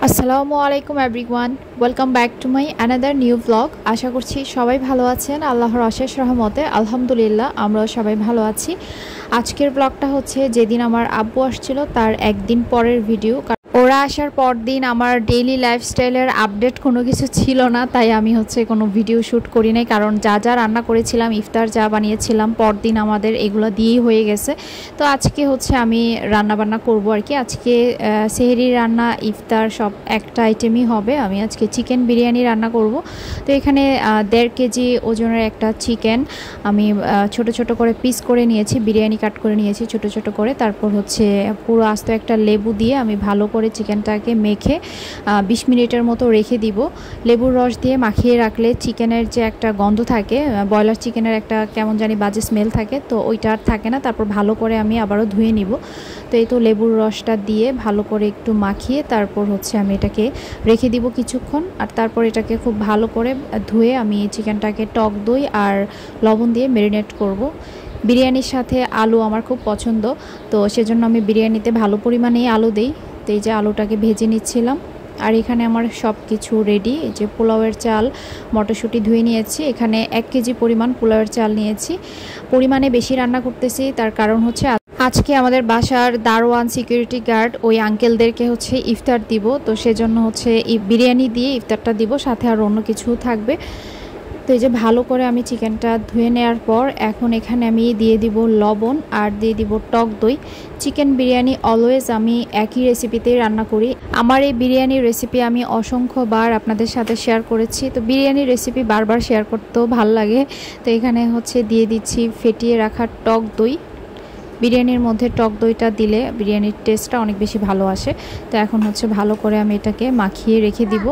আসসালামু আলাইকুম everyone, welcome back to my another new blog. আশা করছি সবাই ভালো আছেন, আল্লাহর অশেষ রহমতে। আলহামদুলিল্লাহ আমরাও সবাই ভালো আছি। আজকের ব্লগটা হচ্ছে যেদিন আমার আব্বু আসছিল তার একদিন পরের ভিডিও। ওরা আসার পর দিন আমার ডেইলি লাইফস্টাইলের আপডেট কোনো কিছু ছিল না, তাই আমি কোনো ভিডিও শ্যুট করি নাই, কারণ যা যা রান্না করেছিলাম, ইফতার যা বানিয়েছিলাম পরদিন আমাদের এগুলো দিয়েই হয়ে গেছে। তো আজকে আমি রান্না বান্না করব আর কি। আজকে সেহরি রান্না ইফতার সব একটা আইটেমই হবে। আমি আজকে চিকেন বিরিয়ানি রান্না করব। তো এখানে 1.5 কেজি ওজনের একটা চিকেন আমি ছোট ছোট করে পিস করে নিয়েছি, বিরিয়ানি কাট করে নিয়েছি ছোট ছোট করে। তারপর পুরো আস্ত একটা লেবু দিয়ে আমি ভালো করে চিকেনটাকে মেখে 20 মিনিটের মতো রেখে দিব। লেবুর রস দিয়ে মাখিয়ে রাখলে চিকেনের যে একটা গন্ধ থাকে, ব্রয়লার চিকেনের একটা কেমন জানি বাজে স্মেল থাকে, তো ওইটা আর থাকে না। তারপর ভালো করে আমি আবারও ধুয়ে নিব। তো এই তো লেবুর রসটা দিয়ে ভালো করে একটু মাখিয়ে তারপর আমি এটাকে রেখে দিব কিছুক্ষণ। আর তারপর এটাকে খুব ভালো করে ধুয়ে আমি চিকেনটাকে টক দই আর লবণ দিয়ে ম্যারিনেট করব। বিরিয়ানির সাথে আলু আমার খুব পছন্দ, তো সেজন্য আমি বিরিয়ানিতে ভালো পরিমাণেই আলু দিই। তো এই যে আলুটাকে ভেজে নিচ্ছিলাম। আর এখানে আমার সব কিছু রেডি। এই যে পোলাওয়ের চাল, মটরশুঁটি ধুয়ে নিয়েছি। এখানে 1 কেজি পরিমাণ পোলাওয়ের চাল নিয়েছি। পরিমাণে বেশি রান্না করতেছি, তার কারণ আজকে আমাদের বাসার দারোয়ান সিকিউরিটি গার্ড ওই আঙ্কেলদেরকে ইফতার দিব। তো সেজন্য বিরিয়ানি দিয়ে ইফতারটা দিব, সাথে আর অন্য কিছু থাকবে। তো এই যে ভালো করে আমি চিকেনটা ধুয়ে নেওয়ার পর এখন এখানে আমি দিয়ে দিব লবণ আর দিয়ে দিব টক দই। চিকেন বিরিয়ানি অলওয়েজ আমি একই রেসিপিতেই রান্না করি। আমার এই বিরিয়ানির রেসিপি আমি অসংখ্যবার আপনাদের সাথে শেয়ার করেছি। তো বিরিয়ানির রেসিপি বারবার শেয়ার করতেও ভালো লাগে। তো এখানে দিয়ে দিচ্ছি ফেটিয়ে রাখা টক দই। বিরিয়ানির মধ্যে টক দইটা দিলে বিরিয়ানির টেস্টটা অনেক বেশি ভালো আসে। তো এখন ভালো করে আমি এটাকে মাখিয়ে রেখে দিব।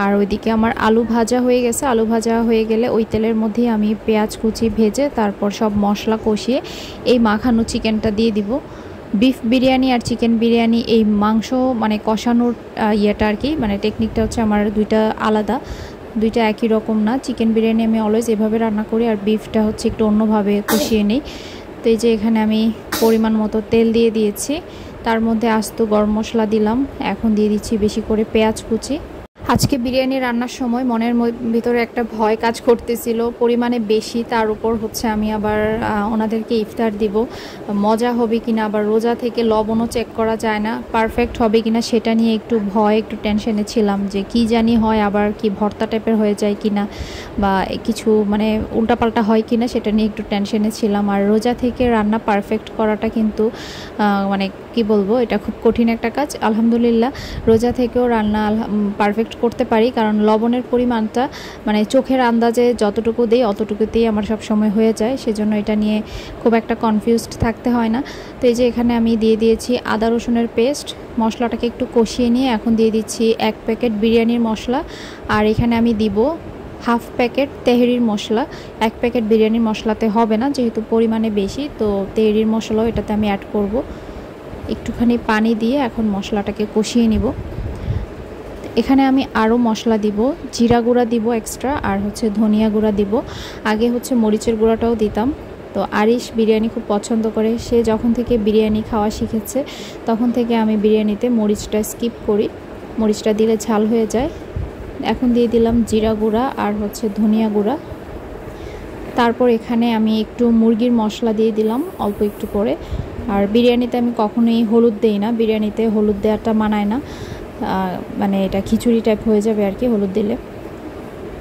আর ওইদিকে আমার আলু ভাজা হয়ে গেছে। আলু ভাজা হয়ে গেলে ওই তেলের মধ্যেই আমি পেঁয়াজ কুচি ভেজে তারপর সব মশলা কষিয়ে এই মাখানো চিকেনটা দিয়ে দিব। বিফ বিরিয়ানি আর চিকেন বিরিয়ানি এই মাংস কষানোর ইয়েটা আর কি, টেকনিকটা আমার দুইটা আলাদা, দুইটা একই রকম না। চিকেন বিরিয়ানি আমি অলওয়েজ এভাবে রান্না করি, আর বিফটা একটু অন্যভাবে কষিয়ে নিই। তো এই যে এখানে আমি পরিমাণ মতো তেল দিয়ে দিয়েছি, তার মধ্যে আস্ত গরম মশলা দিলাম। এখন দিয়ে দিচ্ছি বেশি করে পেঁয়াজ কুচি। আজকে বিরিয়ানি রান্নার সময় মনের ভিতরে একটা ভয় কাজ করতেছিল, পরিমাণে বেশি, তার উপর আমি আবার ওনাদেরকে ইফতার দিব, মজা হবে কিনা, আবার রোজা থেকে লবণও চেক করা যায় না, পারফেক্ট হবে কিনা সেটা নিয়ে একটু ভয়, একটু টেনশনে ছিলাম যে কি জানি হয়, আবার কি ভর্তা টাইপের হয়ে যায় কিনা বা কিছু উল্টাপাল্টা হয় কিনা সেটা নিয়ে একটু টেনশনে ছিলাম। আর রোজা থেকে রান্না পারফেক্ট করাটা কিন্তু কি বলবো, এটা খুব কঠিন একটা কাজ। আলহামদুলিল্লাহ রোজা থেকেও রান্না পারফেক্ট করতে পারি, কারণ লবণের পরিমাণটা চোখের আন্দাজে যতটুকু দেই অতটুকুতেই আমার সব সময় হয়ে যায়, সেজন্য এটা নিয়ে খুব একটা কনফিউজড থাকতে হয় না। তো এই যে এখানে আমি দিয়ে দিয়েছি আদা রসুনের পেস্ট। মশলাটাকে একটু কষিয়ে নিয়ে এখন দিয়ে দিচ্ছি 1 প্যাকেট বিরিয়ানির মশলা। আর এখানে আমি দিব 1/2 প্যাকেট তেহরির মশলা। 1 প্যাকেট বিরিয়ানির মশলাতে হবে না, যেহেতু পরিমাণে বেশি, তো তেহরির মশলাও এটাতে আমি অ্যাড করব। একটুখানি পানি দিয়ে এখন মশলাটাকে কষিয়ে নিব। এখানে আমি আরও মশলা দিব, জিরা গুঁড়া দিব এক্সট্রা, আর ধনিয়া গুঁড়া দিব। আগে মরিচের গুঁড়াটাও দিতাম। তো আরিশ বিরিয়ানি খুব পছন্দ করে, সে যখন থেকে বিরিয়ানি খাওয়া শিখেছে তখন থেকে আমি বিরিয়ানিতে মরিচটা স্কিপ করি, মরিচটা দিলে ঝাল হয়ে যায়। এখন দিয়ে দিলাম জিরা গুঁড়া আর ধনিয়া গুঁড়া। তারপর এখানে আমি একটু মুরগির মশলা দিয়ে দিলাম অল্প একটু করে। আর বিরিয়ানিতে আমি কখনোই হলুদ দেই না, বিরিয়ানিতে হলুদ দেওয়াটা মানায় না, এটা খিচুড়ি টাইপ হয়ে যাবে আর কি হলুদ দিলে।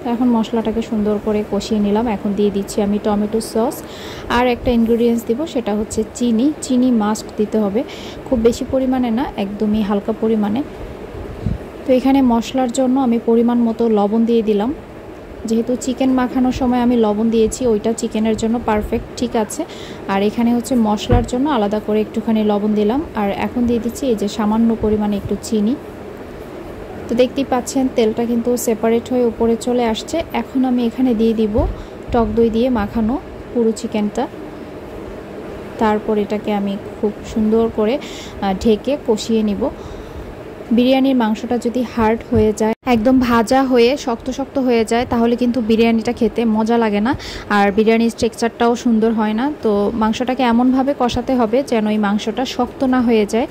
তো এখন মশলাটাকে সুন্দর করে কষিয়ে নিলাম। এখন দিয়ে দিচ্ছি আমি টমেটো সস, আর একটা ইনগ্রিডিয়েন্টস দিব, সেটা চিনি। চিনি মাস্ট দিতে হবে, খুব বেশি পরিমাণে না, একদমই হালকা পরিমাণে। তো এখানে মশলার জন্য আমি পরিমাণ মতো লবণ দিয়ে দিলাম। যেহেতু চিকেন মাখানোর সময় আমি লবণ দিয়েছি, ওইটা চিকেনের জন্য পারফেক্ট ঠিক আছে। আর এখানে মশলার জন্য আলাদা করে একটুখানি লবণ দিলাম। আর এখন দিয়ে দিচ্ছি এই যে সামান্য পরিমাণে একটু চিনি। তো দেখতেই পাচ্ছেন তেলটা কিন্তু সেপারেট হয়ে উপরে চলে আসছে। এখন আমি এখানে দিয়ে দিব টক দই দিয়ে মাখানো পুরো চিকেনটা। তারপর এটাকে আমি খুব সুন্দর করে ঢেকে কষিয়ে নিব। বিরিয়ানির মাংসটা যদি হার্ড হয়ে যায়, একদম ভাজা হয়ে শক্ত শক্ত হয়ে যায়, তাহলে কিন্তু বিরিয়ানিটা খেতে মজা লাগে না, আর বিরিয়ানির টেক্সচারটাও সুন্দর হয় না। তো মাংসটাকে এমনভাবে কষাতে হবে যেন এই মাংসটা শক্ত না হয়ে যায়।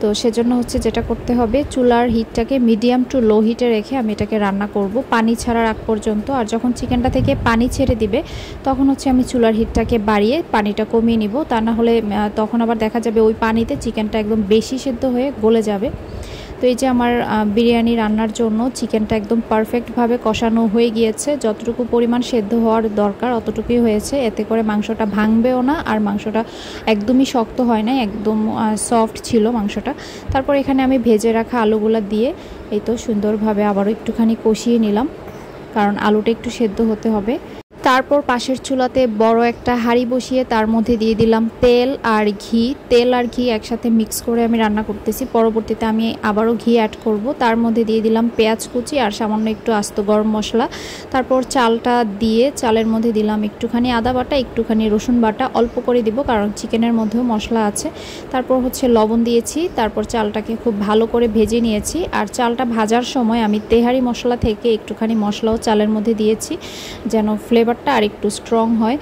তো সেজন্য হচ্ছে যেটা করতে হবে, চুলার হিটটাকে মিডিয়াম টু লো হিটে রেখে আমি এটাকে রান্না করব পানি ছাড়ার আগ পর্যন্ত। আর যখন চিকেনটা থেকে পানি ছেড়ে দিবে তখন হচ্ছে আমি চুলার হিটটাকে বাড়িয়ে পানিটা কমিয়ে নিব, তা না হলে তখন আবার দেখা যাবে ওই পানিতে চিকেনটা একদম বেশি সেদ্ধ হয়ে গলে যাবে। তো এই যে আমার বিরিয়ানি রান্নার জন্য চিকেনটা একদম পারফেক্টভাবে কষানো হয়ে গিয়েছে, যতটুকু পরিমাণ সেদ্ধ হওয়ার দরকার অতটুকুই হয়েছে। এতে করে মাংসটা ভাঙবেও না, আর মাংসটা একদমই শক্ত হয় না, একদম সফট ছিল মাংসটা। তারপর এখানে আমি ভেজে রাখা আলুগুলো দিয়ে এই তো সুন্দরভাবে আবারও একটুখানি কষিয়ে নিলাম, কারণ আলুটা একটু সেদ্ধ হতে হবে। তারপর পাশের চুলাতে বড় একটা হাঁড়ি বসিয়ে তার মধ্যে দিয়ে দিলাম তেল আর ঘি। তেল আর ঘি একসাথে মিক্স করে আমি রান্না করতেছি, পরবর্তীতে আমি আবারও ঘি অ্যাড করব। তার মধ্যে দিয়ে দিলাম পেঁয়াজ কুচি আর সামান্য একটু আস্ত গরম মশলা। তারপর চালটা দিয়ে চালের মধ্যে দিলাম একটুখানি আদা বাটা, একটুখানি রসুন বাটা, অল্প করে দিব কারণ চিকেনের মধ্যেও মশলা আছে। তারপর হচ্ছে লবণ দিয়েছি, তারপর চালটাকে খুব ভালো করে ভেজে নিয়েছি। আর চালটা ভাজার সময় আমি তেহারি মশলা থেকে একটুখানি মশলাও চালের মধ্যে দিয়েছি যেন ফ্লেভার আর একটু স্ট্রং হয়।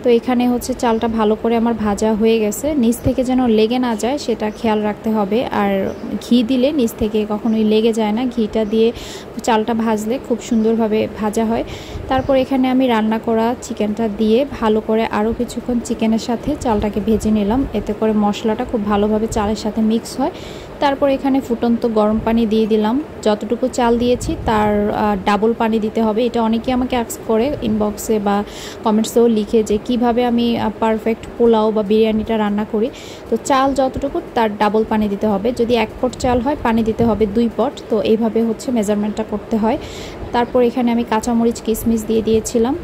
তো এখানে হচ্ছে চালটা ভালো করে আমার ভাজা হয়ে গেছে, নিচ থেকে যেন লেগে না যায় সেটা খেয়াল রাখতে হবে। আর ঘি দিলে নিচ থেকে কখনোই লেগে যায় না, ঘিটা দিয়ে চালটা ভাজলে খুব সুন্দরভাবে ভাজা হয়। তারপর এখানে আমি রান্না করা চিকেনটা দিয়ে ভালো করে আরও কিছুক্ষণ চিকেনের সাথে চালটাকে ভেজে নিলাম, এতে করে মশলাটা খুব ভালোভাবে চালের সাথে মিক্স হয়। তারপর এখানে ফুটন্ত গরম পানি দিয়ে দিলাম, যতটুকু চাল দিয়েছি তার ডাবল পানি দিতে হবে। এটা অনেকে আমাকে আস্ক করে ইনবক্সে বা কমেন্টসেও লিখে যে কিভাবে আমি পারফেক্ট পোলাও বা বিরিয়ানিটা রান্না করি। তো চাল যতটুকু তার ডাবল পানি দিতে হবে, যদি 1 পট চাল হয় পানি দিতে হবে 2 পট। তো এইভাবে হচ্ছে মেজারমেন্টটা করতে হয়। তারপর এখানে আমি কাঁচামরিচ কিশমিশ দিয়ে দিয়েছিলাম।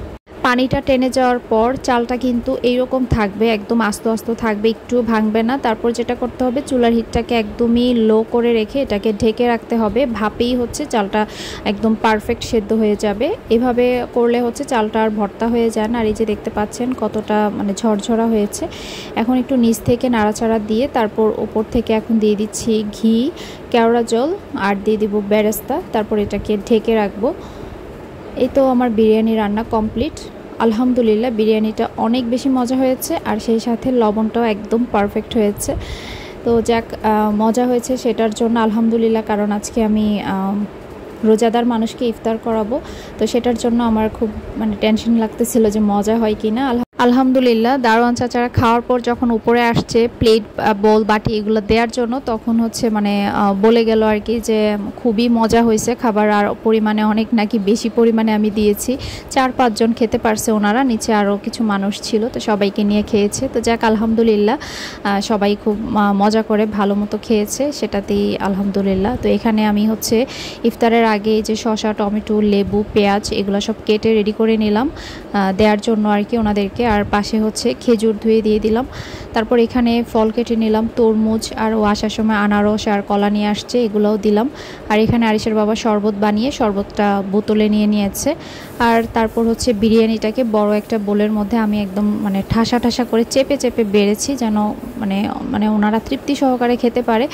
পানিটা টেনে যাওয়ার পর চালটা কিন্তু এইরকম থাকবে, একদম আস্তে আস্তে থাকবে, একটু ভাঙবে না। তারপর যেটা করতে হবে, চুলার হিটটাকে একদমই লো করে রেখে এটাকে ঢেকে রাখতে হবে, ভাপেই হচ্ছে চালটা একদম পারফেক্ট সেদ্ধ হয়ে যাবে। এভাবে করলে হচ্ছে চালটা আর ভর্তা হয়ে যায় না। আর এই যে দেখতে পাচ্ছেন কতটা মানে ঝরঝরা হয়েছে। এখন একটু নিচ থেকে নাড়াচাড়া দিয়ে তারপর ওপর থেকে এখন দিয়ে দিচ্ছি ঘি, কেওড়া জল আর দিয়ে দিব বেরেস্তা। তারপর এটাকে ঢেকে রাখবো। এই তো আমার বিরিয়ানি রান্না কমপ্লিট। আলহামদুলিল্লাহ বিরিয়ানিটা অনেক বেশি মজা হয়েছে, আর সেই সাথে লবণটাও একদম পারফেক্ট হয়েছে। তো যাক, মজা হয়েছে সেটার জন্য আলহামদুলিল্লাহ, কারণ আজকে আমি রোজাদার মানুষকে ইফতার করাবো। তো সেটার জন্য আমার খুব মানে টেনশন লাগতেছিল যে মজা হয় কি না। আলহামদুলিল্লাহ দারোয়ান চাচারা খাওয়ার পর যখন উপরে আসছে প্লেট বোল বাটি এগুলো দেওয়ার জন্য, তখন হচ্ছে মানে বলে গেল আর কি যে খুবই মজা হয়েছে খাবার, আর পরিমাণে অনেক নাকি বেশি পরিমাণে আমি দিয়েছি। 4-5 জন খেতে পারছে ওনারা, নিচে আরও কিছু মানুষ ছিল, তো সবাইকে নিয়ে খেয়েছে। তো যাক আলহামদুলিল্লাহ সবাই খুব মজা করে ভালো মতো খেয়েছে, সেটাতেই আলহামদুলিল্লাহ। তো এখানে আমি হচ্ছে ইফতারের আগে যে শসা, টমেটো, লেবু, পেঁয়াজ এগুলো সব কেটে রেডি করে নিলাম দেওয়ার জন্য আর কি ওনাদেরকে। আর পাশে হচ্ছে খেজুর ধুয়ে দিয়ে দিলাম। তারপর এখানে ফল কেটে নিলাম, তরমুজ, আর ও আসার সময় আনারস আর কলা নিয়ে আসছে, এগুলোও দিলাম। আর এখানে আরিশের বাবা শরবত বানিয়ে শরবতটা বোতলে নিয়ে নিয়েছে। আর তারপর হচ্ছে বিরিয়ানিটাকে বড় একটা বোলের মধ্যে আমি একদম মানে ঠাসা ঠাসা করে চেপে চেপে বেড়েছি যেন মানে মানে ওনারা তৃপ্তি সহকারে খেতে পারে।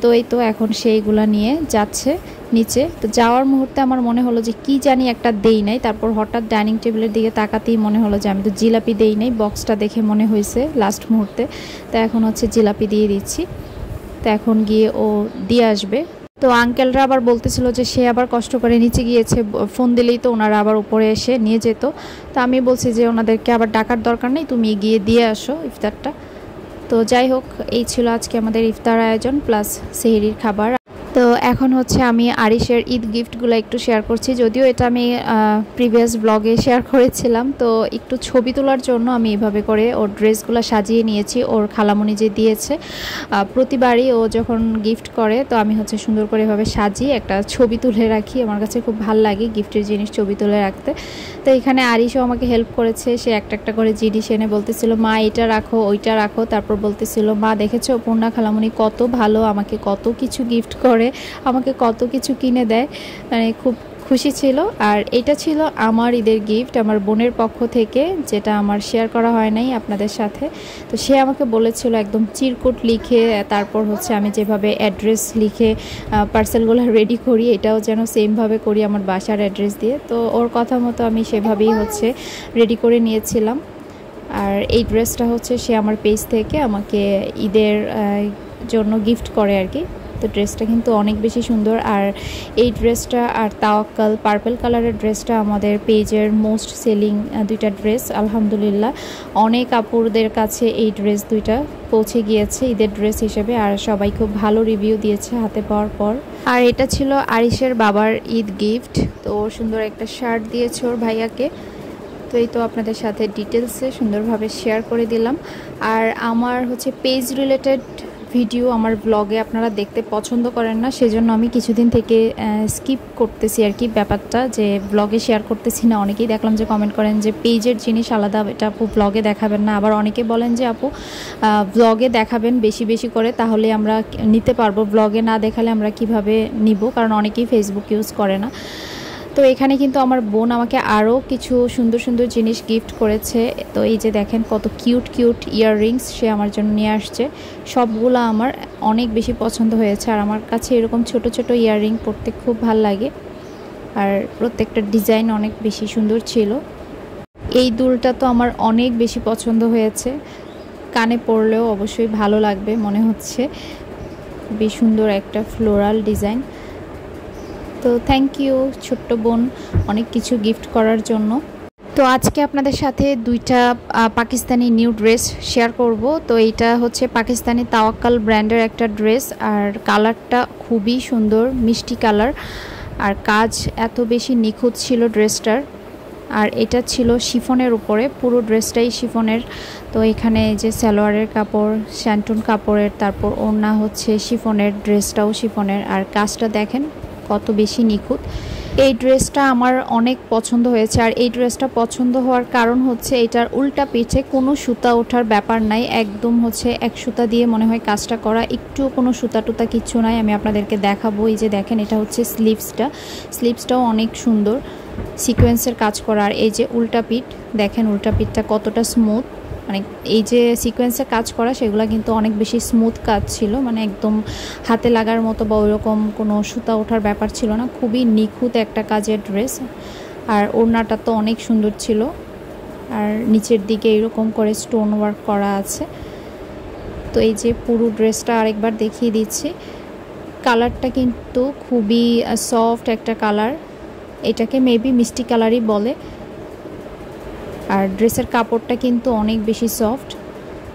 তো এই তো এখন সেইগুলা নিয়ে যাচ্ছে নিচে। তো যাওয়ার মুহূর্তে আমার মনে হলো যে কি জানি একটা দেই নাই, তারপর হঠাৎ ডাইনিং টেবিলের দিকে তাকাতেই মনে হলো যে আমি তো জিলাপি দেই নাই, বক্সটা দেখে মনে হয়েছে লাস্ট মুহূর্তে। তো এখন হচ্ছে জিলাপি দিয়ে দিচ্ছি। তো এখন গিয়ে ও দিয়ে আসবে। তো আঙ্কেলরা আবার বলতেছিল যে সে আবার কষ্ট করে নিচে গিয়েছে, ফোন দিলেই তো ওনারা আবার উপরে এসে নিয়ে যেত। তো আমি বলছি যে ওনাদেরকে আবার ডাকার দরকার নেই, তুমি গিয়ে দিয়ে আসো ইফতারটা। তো যাই হোক, এই ছিল আজকে আমাদের ইফতার আয়োজন প্লাস সেহরির খাবার। তো এখন হচ্ছে আমি আরিশের ঈদ গিফটগুলো একটু শেয়ার করছি, যদিও এটা আমি প্রিভিয়াস ব্লগে শেয়ার করেছিলাম। তো একটু ছবি তোলার জন্য আমি এভাবে করে ওর ড্রেসগুলো সাজিয়ে নিয়েছি, ওর খালামণি যে দিয়েছে। প্রতিবারই ও যখন গিফট করে তো আমি হচ্ছে সুন্দর করে এভাবে সাজিয়ে একটা ছবি তুলে রাখি, আমার কাছে খুব ভাল লাগে গিফটের জিনিস ছবি তুলে রাখতে। তো এখানে আরিশও আমাকে হেল্প করেছে, সে একটা একটা করে জিনিস এনে বলতেছিল মা এটা রাখো ওইটা রাখো। তারপর বলতেছিল মা দেখেছো পূর্ণা খালামণি কত ভালো, আমাকে কত কিছু গিফট করে, আমাকে কত কিছু কিনে দেয়, মানে খুব খুশি ছিল। আর এটা ছিল আমার ঈদের গিফট আমার বোনের পক্ষ থেকে, যেটা আমার শেয়ার করা হয় নাই আপনাদের সাথে। তো সে আমাকে বলেছিল একদম চিরকুট লিখে, তারপর হচ্ছে আমি যেভাবে অ্যাড্রেস লিখে পার্সেলগুলো রেডি করি এটাও যেন সেমভাবে করি আমার বাসার অ্যাড্রেস দিয়ে। তো ওর কথা মতো আমি সেভাবেই হচ্ছে রেডি করে নিয়েছিলাম। আর এই ড্রেসটা হচ্ছে সে আমার পেজ থেকে আমাকে ঈদের জন্য গিফট করে আর কি। তো ড্রেসটা কিন্তু অনেক বেশি সুন্দর। আর এই ড্রেসটা আর তাওয়াক্কাল পার্পল কালারের ড্রেসটা আমাদের পেজের মোস্ট সেলিং দুইটা ড্রেস। আলহামদুলিল্লাহ অনেক আপুরদের কাছে এই ড্রেস দুইটা পৌঁছে গিয়েছে ঈদের ড্রেস হিসেবে, আর সবাই খুব ভালো রিভিউ দিয়েছে হাতে পাওয়ার পর। আর এটা ছিল আরিশের বাবার ঈদ গিফট। তো সুন্দর একটা শার্ট দিয়েছে ওর ভাইয়াকে। তো এই তো আপনাদের সাথে ডিটেলসে সুন্দরভাবে শেয়ার করে দিলাম। আর আমার হচ্ছে পেজ রিলেটেড ভিডিও আমার ব্লগে আপনারা দেখতে পছন্দ করেন না, সেজন্য আমি কিছুদিন থেকে স্কিপ করতেছি আর কি ব্যাপারটা, যে ব্লগে শেয়ার করতেছি না। অনেকেই দেখলাম যে কমেন্ট করেন যে পেজের জিনিস আলাদা, এটা আপু ব্লগে দেখাবেন না। আবার অনেকে বলেন যে আপু ব্লগে দেখাবেন বেশি বেশি করে, তাহলে আমরা নিতে পারবো, ব্লগে না দেখালে আমরা কিভাবে নিব, কারণ অনেকেই ফেসবুক ইউজ করে না। তো এখানে কিন্তু আমার বোন আমাকে আরও কিছু সুন্দর সুন্দর জিনিস গিফট করেছে। তো এই যে দেখেন কত কিউট কিউট ইয়াররিংস সে আমার জন্য নিয়ে আসছে। সবগুলো আমার অনেক বেশি পছন্দ হয়েছে। আর আমার কাছে এরকম ছোট ছোট ইয়াররিং পরতে খুব ভাল লাগে, আর প্রত্যেকটা ডিজাইন অনেক বেশি সুন্দর ছিল। এই দুলটা তো আমার অনেক বেশি পছন্দ হয়েছে, কানে পরলেও অবশ্যই ভালো লাগবে মনে হচ্ছে। খুবই সুন্দর একটা ফ্লোরাল ডিজাইন। তো থ্যাংক ইউ ছোট্ট বোন অনেক কিছু গিফট করার জন্য। তো আজকে আপনাদের সাথে দুইটা পাকিস্তানি নিউ ড্রেস শেয়ার করব। তো এইটা হচ্ছে পাকিস্তানি তাওয়াক্কাল ব্র্যান্ডের একটা ড্রেস, আর কালারটা খুবই সুন্দর মিষ্টি কালার, আর কাজ এত বেশি নিখুঁত ছিল ড্রেসটার। আর এটা ছিল শিফনের উপরে, পুরো ড্রেসটাই শিফনের। তো এখানে যে সালোয়ারের কাপড় শ্যান্টুন কাপড়ের, তারপর ওড়না হচ্ছে শিফনের, ড্রেসটাও শিফনের। আর কাজটা দেখেন কত বেশি নিখুঁত। এই ড্রেসটা আমার অনেক পছন্দ হয়েছে। আর এই ড্রেসটা পছন্দ হওয়ার কারণ হচ্ছে এটার উল্টা পিঠে কোনো সুতা ওঠার ব্যাপার নাই, একদম হচ্ছে এক সুতা দিয়ে মনে হয় কাজটা করা, একটুও কোনো সুতা টুতা কিচ্ছু নাই। আমি আপনাদেরকে দেখাবো। এই যে দেখেন এটা হচ্ছে স্লিভসটাও অনেক সুন্দর সিকোয়েন্সের কাজ করা। আর এই যে উল্টা পিঠ দেখেন, উল্টা পিঠটা কতটা স্মুথ, মানে এই যে সিকোয়েন্সে কাজ করা সেগুলো কিন্তু অনেক বেশি স্মুথ কাজ ছিল, মানে একদম হাতে লাগার মতো বা ওইরকম কোনো সুতা ওঠার ব্যাপার ছিল না। খুবই নিখুঁত একটা কাজের ড্রেস। আর ওড়নাটা তো অনেক সুন্দর ছিল, আর নিচের দিকে এরকম করে স্টোন ওয়ার্ক করা আছে। তো এই যে পুরো ড্রেসটা আরেকবার দেখিয়ে দিচ্ছি। কালারটা কিন্তু খুবই সফট একটা কালার, এটাকে মেবি মিষ্টি কালারই বলে। আর ড্রেসের কাপড়টা কিন্তু অনেক বেশি সফট,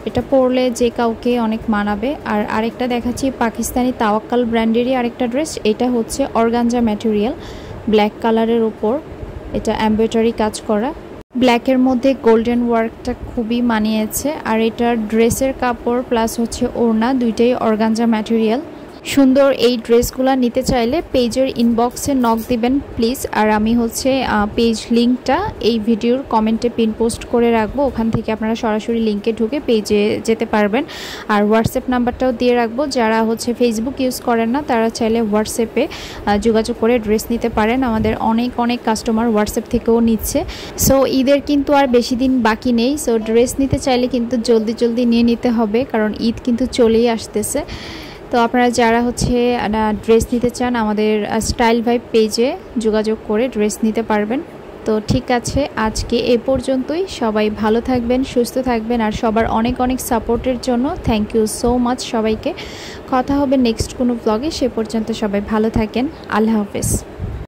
এটা পরলে যে কাউকে অনেক মানাবে। আর আরেকটা দেখাচ্ছি পাকিস্তানি তাওয়াক্কাল ব্র্যান্ডেরই আরেকটা ড্রেস। এটা হচ্ছে অর্গানজা ম্যাটেরিয়াল, ব্ল্যাক কালারের ওপর এটা এমব্রয়ডারি কাজ করা, ব্ল্যাকের মধ্যে গোল্ডেন ওয়ার্কটা খুবই মানিয়েছে। আর এটার ড্রেসের কাপড় প্লাস হচ্ছে ওড়না দুইটাই অর্গানজা ম্যাটেরিয়াল। সুন্দর এই ড্রেসগুলো নিতে চাইলে পেজের ইনবক্সে নক দিবেন প্লিজ। আর আমি হচ্ছে পেজ লিঙ্কটা এই ভিডিওর কমেন্টে পিন পোস্ট করে রাখবো, ওখান থেকে আপনারা সরাসরি লিঙ্কে ঢুকে পেজে যেতে পারবেন। আর হোয়াটসঅ্যাপ নাম্বারটাও দিয়ে রাখবো, যারা হচ্ছে ফেসবুক ইউজ করেন না তারা চাইলে হোয়াটসঅ্যাপে যোগাযোগ করে ড্রেস নিতে পারেন। আমাদের অনেক অনেক কাস্টমার হোয়াটসঅ্যাপ থেকেও নিচ্ছে। সো ঈদের কিন্তু আর বেশি দিন বাকি নেই। সো ড্রেস নিতে চাইলে কিন্তু জলদি জলদি নিয়ে নিতে হবে, কারণ ঈদ কিন্তু চলেই আসতেছে। তো আপনারা যারা হচ্ছে ড্রেস নিতে চান আমাদের স্টাইল ভাইব পেজে যোগাযোগ করে ড্রেস নিতে পারবেন। তো ঠিক আছে, আজকে এ পর্যন্তই। সবাই ভালো থাকবেন, সুস্থ থাকবেন, আর সবার অনেক অনেক সাপোর্টের জন্য থ্যাংক ইউ সো মাচ সবাইকে। কথা হবে নেক্সট কোনো ব্লগে, সে পর্যন্ত সবাই ভালো থাকেন। আল্লাহ হাফেজ।